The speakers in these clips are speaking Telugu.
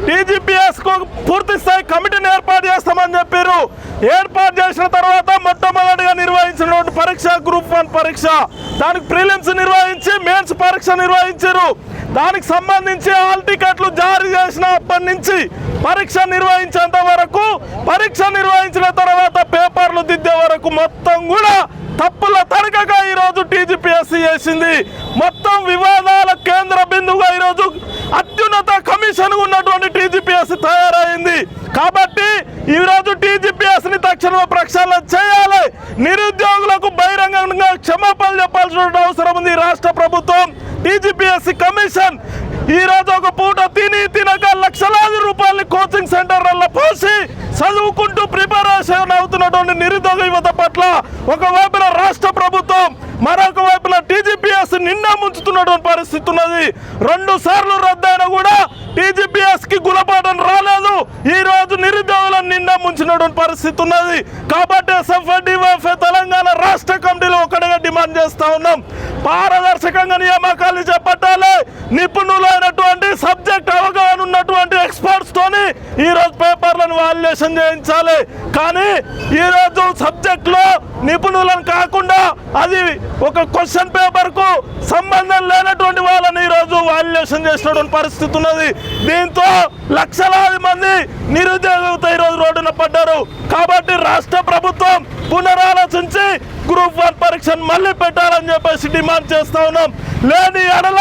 టీజీపీఎస్ కు పూర్తి స్థాయి కమిటీని ఏర్పాటు చేస్తామని చెప్పారు. ఏర్పాటు చేసిన తర్వాత మొట్టమొదటిగా నిర్వహించినటువంటి పరీక్ష గ్రూప్ 1 పరీక్ష, దానికి ప్రిలిమ్స్ నిర్వహించి మెయిన్స్ పరీక్ష నిర్వహించారు. దానికి సంబంధించి హాల్ టికెట్లు జారీ చేసినప్పటి నుంచి పరీక్ష నిర్వహించేంత వరకు, పరీక్ష నిర్వహించిన తర్వాత పేపర్లు దిద్దే వరకు మొత్తం కూడా తప్పుల తరగగా ఈరోజు టీజీపీఎస్సీ చేసింది. మొత్తం వివాదాల కేంద్ర బిందువుగా ఈరోజు అత్యున్నత కమిషన్ ఉన్నటువంటి టీజీపీఎస్సీ తయారైంది. కాబట్టి ఈరోజు టీజీపీఎస్సీని తక్షణమే ప్రక్షాళన చేయాలి. నిరుద్యోగులకు బహిరంగంగా క్షమాపణలు చెప్పాల్సిన అవసరం ఉంది. రాష్ట్ర ప్రభుత్వం టీజీపీఎస్సీ కమిషన్ ఈరోజు ఒక పూట తినక లక్షలాది రూపాయలు కోచింగ్ సెంటర్లలో పోసి చదువుకుంటూ ప్రిపరేషన్ అవుతున్నటువంటి నిరుద్యోగ యువత పట్ల ఒకవైపున రాష్ట్ర ప్రభుత్వం, మరొక వైపున టీజీపీఎస్ నిండా ముంచుతున్నటువంటి పరిస్థితి ఉన్నది. 2 సార్లు రద్దయినా కూడా టీజీపీఎస్ కి గుణపాఠం రాలేదు. ఈ రోజు నిరుద్యోగులను నిండా ముంచినటువంటి పరిస్థితి ఉన్నది. కాబట్టి ఎస్ఎఫ్ఐ తెలంగాణ రాష్ట్ర కమిటీలో ఒకటిగా డిమాండ్ చేస్తా ఉన్నాం. పారదర్శకంగా నియామకాలు చేపట్టాలి. నిపుణులైనటువంటి సబ్జెక్ట్ అవగాహన ఉన్నటువంటి ఎక్స్పర్ట్స్ తోని ఈరోజు పేపర్లను వాల్యుయేషన్ చేయించాలి. కానీ ఈరోజు సబ్జెక్ట్లో నిపుణులను కాకుండా అది ఒక క్వశ్చన్ పేపర్ కు సంబంధం లేనటువంటి వాళ్ళని ఈరోజు వాల్యుయేషన్ చేసినటువంటి పరిస్థితి ఉన్నది. దీంతో లక్షలాది మంది నిరుద్యోగులతో ఈరోజు రోడ్డున పడ్డారు. కాబట్టి రాష్ట్ర ప్రభుత్వం పునరాలోచించి గ్రూప్ 1 పరీక్షను మళ్ళీ పెట్టాలని చెప్పేసి డిమాండ్ చేస్తా ఉన్నాం. లేని ఎడల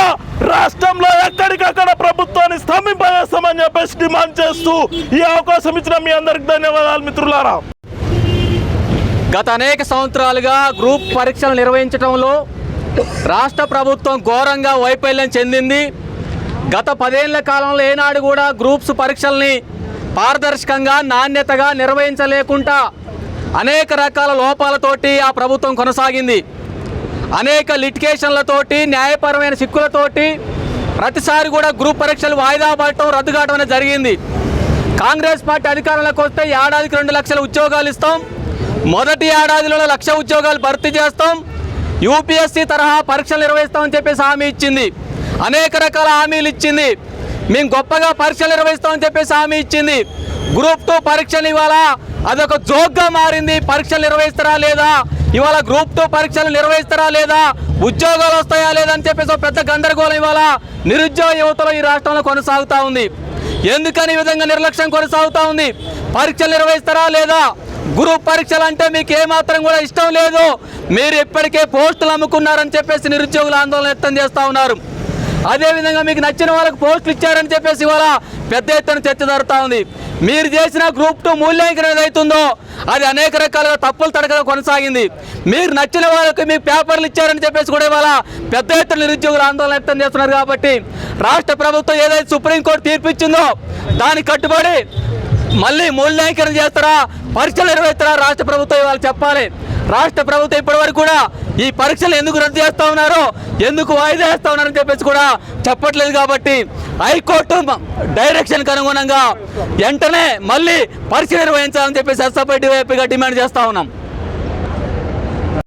రాష్ట్రంలో ఎక్కడికక్కడ ప్రభుత్వాన్ని స్తంభింపజేస్తామని చెప్పేసి డిమాండ్ చేస్తూ ఈ అవకాశం ఇచ్చిన మీ అందరికి ధన్యవాదాలు మిత్రులారా. గత అనేక సంవత్సరాలుగా గ్రూప్ పరీక్షలు నిర్వహించడంలో రాష్ట్ర ప్రభుత్వం ఘోరంగా వైఫల్యం చెందింది. గత 10 ఏళ్ల కాలంలో ఏనాడు కూడా గ్రూప్స్ పరీక్షల్ని పారదర్శకంగా నాణ్యతగా నిర్వహించలేకుండా అనేక రకాల లోపాలతోటి ఆ ప్రభుత్వం కొనసాగింది. అనేక లిటిగేషన్లతోటి, న్యాయపరమైన చిక్కులతోటి ప్రతిసారి కూడా గ్రూప్ పరీక్షలు వాయిదా పడటం, రద్దు కావడం అనేది జరిగింది. కాంగ్రెస్ పార్టీ అధికారంలోకి వస్తే ఏడాదికి 2 లక్షల ఉద్యోగాలు ఇస్తాం, మొదటి ఏడాదిలో 1 లక్ష ఉద్యోగాలు భర్తీ చేస్తాం, యూపీఎస్సీ తరహా పరీక్షలు నిర్వహిస్తామని చెప్పేసి హామీ ఇచ్చింది. అనేక రకాల హామీలు ఇచ్చింది. మేము గొప్పగా పరీక్షలు నిర్వహిస్తామని చెప్పేసి హామీ ఇచ్చింది. గ్రూప్ 2 పరీక్షలు ఇవాళ అదొక జోక్గా మారింది. పరీక్షలు నిర్వహిస్తారా లేదా, ఇవాళ గ్రూప్ 2 పరీక్షలు నిర్వహిస్తారా లేదా, ఉద్యోగాలు వస్తాయా లేదా అని చెప్పేసి పెద్ద గందరగోళం ఇవాళ నిరుద్యోగ యువతలో ఈ రాష్ట్రంలో కొనసాగుతూ ఉంది. ఎందుకని ఈ విధంగా నిర్లక్ష్యం కొనసాగుతూ ఉంది? పరీక్షలు నిర్వహిస్తారా లేదా? గ్రూప్ పరీక్షలు అంటే మీకు ఏమాత్రం కూడా ఇష్టం లేదు, మీరు ఇప్పటికే పోస్టులు అమ్ముకున్నారని చెప్పేసి నిరుద్యోగులు ఆందోళన వ్యక్తం చేస్తూ ఉన్నారు. అదేవిధంగా మీకు నచ్చిన వాళ్ళకి పోస్టులు ఇచ్చారని చెప్పేసి ఇవాళ పెద్ద ఎత్తున చర్చ జరుగుతూ ఉంది. మీరు చేసిన గ్రూప్ 2 మూల్యాంకనం ఏదైతుందో అది అనేక రకాలుగా తప్పులు తడకగా కొనసాగింది. మీరు నచ్చిన వాళ్ళకి మీకు పేపర్లు ఇచ్చారని చెప్పేసి కూడా ఇవాళ పెద్ద ఎత్తున నిరుద్యోగులు ఆందోళన వ్యక్తం చేస్తున్నారు. కాబట్టి రాష్ట్ర ప్రభుత్వం ఏదైతే సుప్రీంకోర్టు తీర్పు ఇచ్చిందో దానికి కట్టుబడి మళ్ళీ మూల్యాంకనం చేస్తారా, పరీక్షలు నిర్వహిస్తారా రాష్ట్ర ప్రభుత్వం ఇవాళ చెప్పాలి. రాష్ట్ర ప్రభుత్వం ఇప్పటివరకు కూడా ఈ పరీక్షలు ఎందుకు రద్దు చేస్తూ ఉన్నారో, ఎందుకు వాయిదా వేస్తూ ఉన్నారని చెప్పేసి కూడా చెప్పట్లేదు. కాబట్టి హైకోర్టు డైరెక్షన్కి అనుగుణంగా వెంటనే మళ్ళీ పరీక్ష నిర్వహించాలని చెప్పేసి ఎస్ఎఫ్ఐ డిమాండ్ చేస్తూ ఉన్నాం.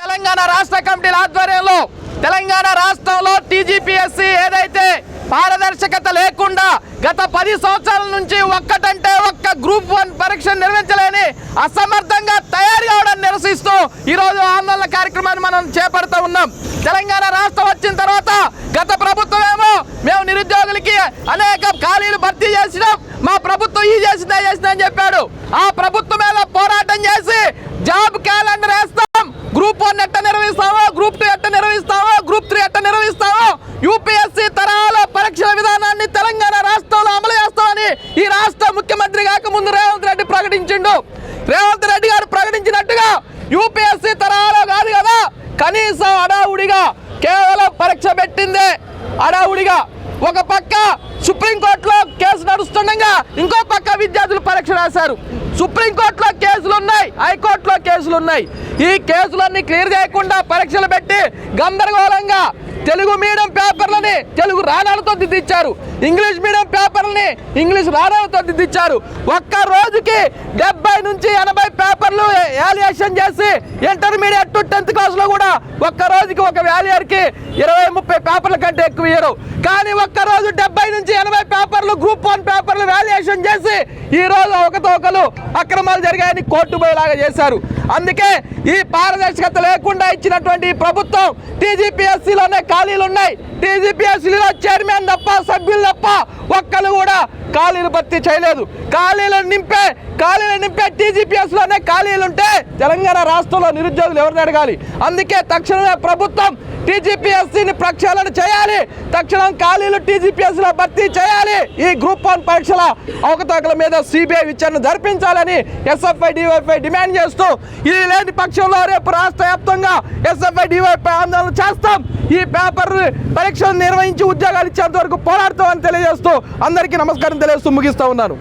తెలంగాణ రాష్ట్ర కమిటీల ఆధ్వర్యంలో తెలంగాణ రాష్ట్రంలో టీజీపీఎస్సీ ఏదైతే పారదర్శకత లేకుండా గత 10 సంవత్సరాల నుంచి ఒక్కటంటే ఒక్క గ్రూప్ 1 పరీక్ష నిర్వహించలేని అసమర్థంగా తయారు కావడాన్ని నిరసిస్తూ ఈరోజు ఆందోళన కార్యక్రమాన్ని మనం చేపడుతూ ఉన్నాం. తెలంగాణ రాష్ట్రం వచ్చిన తర్వాత గత ప్రభుత్వం ఏమో మేము నిరుద్యోగులకి అనేక ఖాళీలు భర్తీ చేసినాం, మా ప్రభుత్వం ఈ చేసిందా అని చెప్పాడు. ఆ ప్రభుత్వం మీద పోరాటం చేసి జాబ్ క్యాలెండర్ వేస్తాం, గ్రూప్ 1 ఎట్ట నిర్వహిస్తావో, గ్రూప్ 2 ఎట్ట నిర్వహిస్తావో, గ్రూప్ 3 ఎట్ట నిర్వహిస్తావో, యూపీఎస్సీ తరహాలో పరీక్షల విధానాన్ని తెలంగాణ రాష్ట్రంలో అమలు చేస్తామని ఈ రాష్ట్ర ముఖ్యమంత్రి కాక ముందు రేవంత్ రెడ్డి ప్రకటించిండు. రేవంత్ రెడ్డి గారు ప్రకటించినట్టుగా యూపీఎస్సీ తరహాలో కాదు కదా, కనీసం అడావుడిగా కేవలం పరీక్ష పెట్టిందే అడావుడిగా. ఒక పక్క సుప్రీంకోర్టులో కేసు నడుస్తుండగా ఇంకో పక్క విద్యార్థులు పరీక్ష రాశారు. సుప్రీంకోర్టులో కేసులు ఉన్నాయి, హైకోర్టులో కేసులు ఉన్నాయి. ఈ కేసులన్నీ క్లియర్ చేయకుండా పరీక్షలు పెట్టి గందరగోళంగా తెలుగు మీడియం పేపర్లని తెలుగు రాణాలతో దిద్దిచ్చారు, ఇంగ్లీష్ మీడియం పేపర్లని ఇంగ్లీష్ రాణాలతో దిద్దిచ్చారు. ఒక్క రోజుకి 70 నుంచి 80 పేపర్లు వాల్యుయేషన్ చేసి ఇంటర్మీడియట్ టు 10th క్లాస్లో కూడా ఒక్క రోజుకి ఒక వాల్యూయర్కి 20-30 పేపర్ల కంటే ఎక్కువ ఇయ్యరు. కానీ ఒక్క రోజు 70 నుంచి 80 పేపర్లు గ్రూప్ 1 పేపర్లు వాల్యుయేషన్ చేసి ఈ రోజు ఒకతోకలు అక్రమాలు జరిగాయని కోర్టు పోయేలాగా చేశారు. అందుకే ఈ పారదర్శకత లేకుండా ఇచ్చినటువంటి ప్రభుత్వం టీజీపీఎస్సీలోనే ఖాళీలు ఉన్నాయి. టీజీపీఎస్సీలో చైర్మన్ తప్ప సభ్యులు తప్ప ఒక్కరు కూడా ఖాళీలు భర్తీ చేయలేదు. ఖాళీలను నింపే టీజీపీఎస్లోనే ఖాళీలు ఉంటే తెలంగాణ రాష్ట్రంలో నిరుద్యోగులు ఎవరిని అడగాలి? అందుకే తక్షణమే ప్రభుత్వం టీజీపీఎస్సీని ప్రక్షాళన చేయాలి, తక్షణం ఖాళీలు టీజీపీఎస్లో భర్తీ చేయాలి. ఈ గ్రూప్ 1 పరీక్షల అవకతవకల మీద సిబిఐ విచారణ జరిపించాలని ఎస్ఎఫ్ఐ డివైఎఫ్ఐ డిమాండ్ చేస్తూ, ఇది లేని పక్షంలో రేపు రాష్ట్ర వ్యాప్తంగా ఎస్ఎఫ్ఐ డివైఎఫ్ఐ ఆందోళన చేస్తాం. ఈ పేపర్ పరీక్షలు నిర్వహించి ఉద్యోగాలు ఇచ్చేంత వరకు పోరాడతామని తెలియజేస్తూ అందరికీ నమస్కారం తెలియజేస్తూ ముగిస్తూ ఉన్నాను.